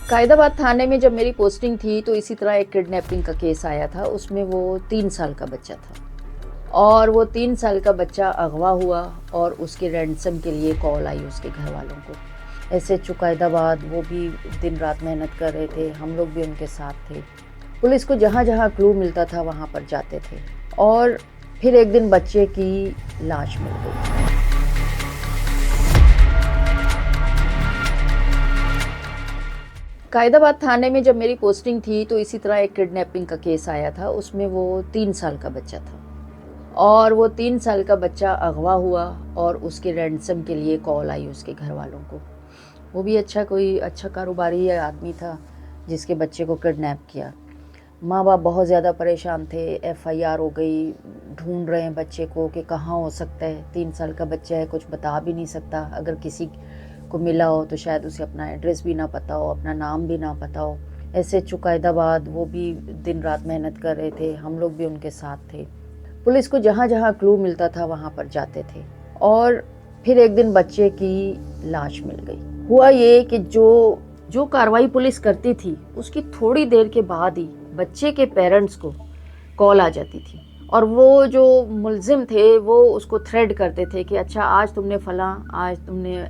قائد آباد تھانے میں جب میری پوسٹنگ تھی تو اسی طرح ایک کڈنیپنگ کا کیس آیا تھا. اس میں وہ 3 سال کا بچہ تھا اور وہ 3 سال کا بچہ اغوا ہوا اور اس کے رینسم کے لیے کال آئی اس کے گھر والوں کو. ایسے قائد آباد وہ بھی دن رات محنت کر رہے تھے, ہم لوگ بھی ان کے ساتھ تھے. پولیس کو جہاں جہاں کلو ملتا تھا وہاں پر جاتے تھے اور پھر ایک دن بچے کی لاش مل گئی. قائد آباد تھانے میں جب میری پوسٹنگ تھی تو اسی طرح ایک کڈنیپنگ کا کیس آیا تھا. اس میں وہ 3 سال کا بچہ تھا اور وہ 3 سال کا بچہ اغوا ہوا اور اس کے رینسم کے لیے کال آئی اس کے گھر والوں کو. وہ بھی کوئی اچھا کاروباری آدمی تھا جس کے بچے کو کڈنیپ کیا. ماں باپ بہت زیادہ پریشان تھے. FIR ہو گئی, ڈھونڈ رہے ہیں بچے کو کہ کہاں ہو سکتا ہے. 3 سال کا بچہ ہے, کچھ بتا بھی نہیں سکتا. اگر کسی کو ملا ہو تو شاید اسے اپنا ایڈریس بھی نہ پتا ہو, اپنا نام بھی نہ پتا ہو. ایسے قائد آباد وہ بھی دن رات محنت کر رہے تھے, ہم لوگ بھی ان کے ساتھ تھے. پولیس کو جہاں جہاں کلو ملتا تھا وہاں پر جاتے تھے اور پھر ایک دن بچے کی لاش مل گئی. ہوا یہ کہ جو کارروائی پولیس کرتی تھی اس کی تھوڑی دیر کے بعد ہی بچے کے پیرنٹس کو کال آ جاتی تھی اور وہ جو ملزم تھے وہ اس کو تھریڈ کرتے تھے کہ اچھا آج تم نے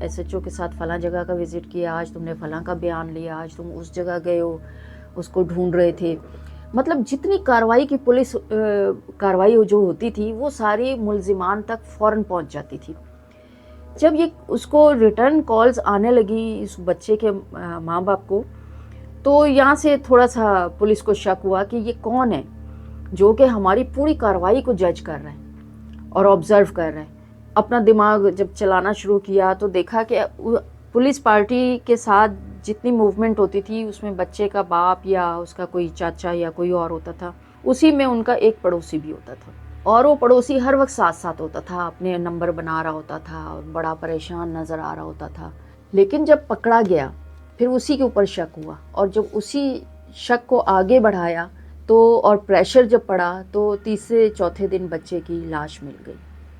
SHO کے ساتھ فلاں جگہ کا وزٹ کیا, آج تم نے فلاں کا بیان لیا, آج تم اس جگہ گئے ہو, اس کو ڈھونڈ رہے تھے. مطلب جتنی کارروائی کی پولیس کارروائی جو ہوتی تھی وہ ساری ملزمان تک فوراً پہنچ جاتی تھی. جب اس کو ریٹرن کالز آنے لگی اس بچے کے ماں باپ کو, تو یہاں سے تھوڑا سا پولیس کو شک ہوا کہ یہ کون ہے جو کہ ہماری پوری کارروائی کو جج کر رہا ہے اور آبزرو کر رہا ہے. اپنا دماغ جب چلانا شروع کیا تو دیکھا کہ پولیس پارٹی کے ساتھ جتنی موومنٹ ہوتی تھی اس میں بچے کا باپ یا اس کا کوئی چاچا یا کوئی اور ہوتا تھا, اسی میں ان کا ایک پڑوسی بھی ہوتا تھا اور وہ پڑوسی ہر وقت ساتھ ہوتا تھا, اپنے نمبر بنا رہا ہوتا تھا اور بڑا پریشان نظر آ رہا ہوتا تھا. لیکن جب پکڑا گیا پھر اسی کے اوپر شک ہوا اور جب اسی شک کو آگے بڑھایا تو اور پریشر جب پڑا تو تیسرے چوتھے دن بچے کی لاش مل گئی.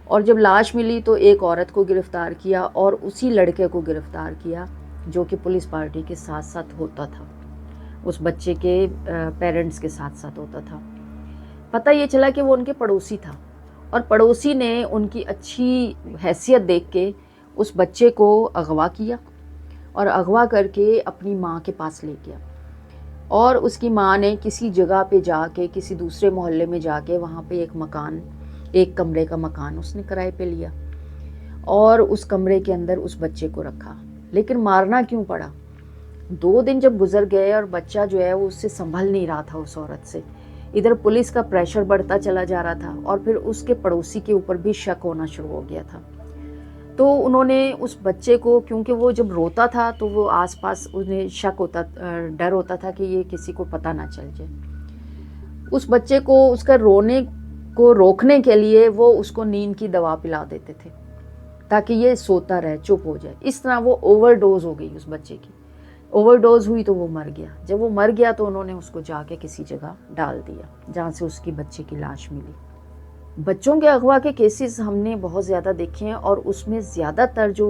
اور جب لاش ملی تو ایک عورت کو گرفتار کیا اور اسی لڑکے کو گرفتار کیا جو کہ پولیس پارٹی کے ساتھ ساتھ ہوتا تھا, اس بچے کے پیرنٹس کے ساتھ ساتھ ہوتا تھا. پتہ یہ چلا کہ وہ ان کے پڑوسی تھا اور پڑوسی نے ان کی اچھی حیثیت دیکھ کے اس بچے کو اغوا کیا اور اغوا کر کے اپنی ماں کے پاس لے گیا. اور اس کی ماں نے کسی جگہ پہ جا کے, کسی دوسرے محلے میں جا کے وہاں پہ ایک کمرے کا مکان اس نے کرائے پہ لیا اور اس کمرے کے اندر اس بچے کو رکھا. لیکن مارنا کیوں پڑا؟ 2 دن جب گزر گئے اور بچہ جو ہے وہ اس سے سنبھل نہیں رہا تھا اس عورت سے, ادھر پولیس کا پریشر بڑھتا چلا جا رہا تھا اور پھر اس کے پڑوسی کے اوپر بھی شک ہونا شروع ہو گیا تھا. تو انہوں نے اس بچے کو, کیونکہ وہ جب روتا تھا تو وہ آس پاس انہیں ڈر ہوتا تھا کہ یہ کسی کو پتہ نہ چل جائے, اس بچے کو اس کا رونے کو روکنے کے لیے وہ اس کو نیند کی دوا پلا دیتے تھے تاکہ یہ سوتا رہے, چپ ہو جائے. اس طرح وہ اوور ڈوز ہو گئی, اس بچے کی اوور ڈوز ہوئی تو وہ مر گیا. جب وہ مر گیا تو انہوں نے اس کو جا کے کسی جگہ ڈال دیا جہاں سے اس کی بچے کی لاش ملی. بچوں کے اغوا کے کیسز ہم نے بہت زیادہ دیکھے ہیں اور اس میں زیادہ تر جو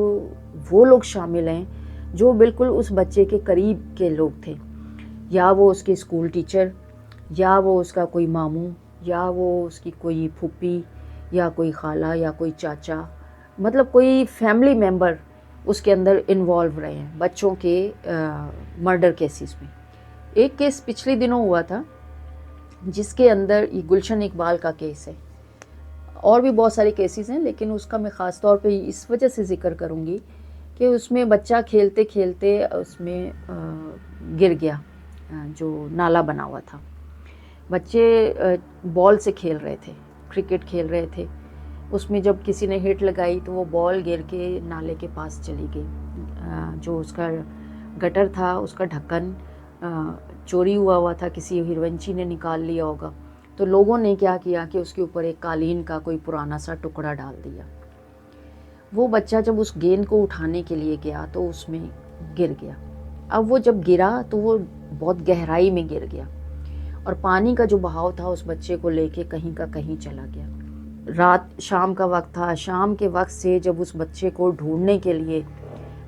وہ لوگ شامل ہیں جو بالکل اس بچے کے قریب کے لوگ تھے, یا وہ اس کے اسکول ٹیچر, یا وہ اس کا کوئی ماموں, یا وہ اس کی کوئی پھوپھی, یا کوئی خالہ, یا کوئی چاچا, مطلب کوئی فیملی ممبر اس کے اندر انوالو رہے ہیں بچوں کے مرڈر کیسز میں. ایک کیس پچھلے دنوں ہوا تھا جس کے اندر یہ گلشن اقبال کا کیس ہے, اور بھی بہت سارے کیسز ہیں لیکن اس کا میں خاص طور پہ اس وجہ سے ذکر کروں گی کہ اس میں بچہ کھیلتے کھیلتے اس میں گر گیا, جو نالا بنا ہوا تھا. بچے بال سے کھیل رہے تھے, کرکٹ کھیل رہے تھے, اس میں جب کسی نے ہٹ لگائی تو وہ بال گر کے نالے کے پاس چلی گئی. جو اس کا گٹر تھا اس کا ڈھکن چوری ہوا تھا, کسی ہیروینچی نے نکال لیا ہوگا, تو لوگوں نے کیا کیا کہ اس کے اوپر ایک قالین کا کوئی پرانا سا ٹکڑا ڈال دیا. وہ بچہ جب اس گیند کو اٹھانے کے لیے گیا تو اس میں گر گیا. اب وہ جب گرا تو وہ بہت گہرائی میں گر گیا اور پانی کا جو بہاؤ تھا اس بچے کو لے کے کہیں کا کہیں چلا گیا. رات شام کا وقت تھا, شام کے وقت سے جب اس بچے کو ڈھونڈنے کے لیے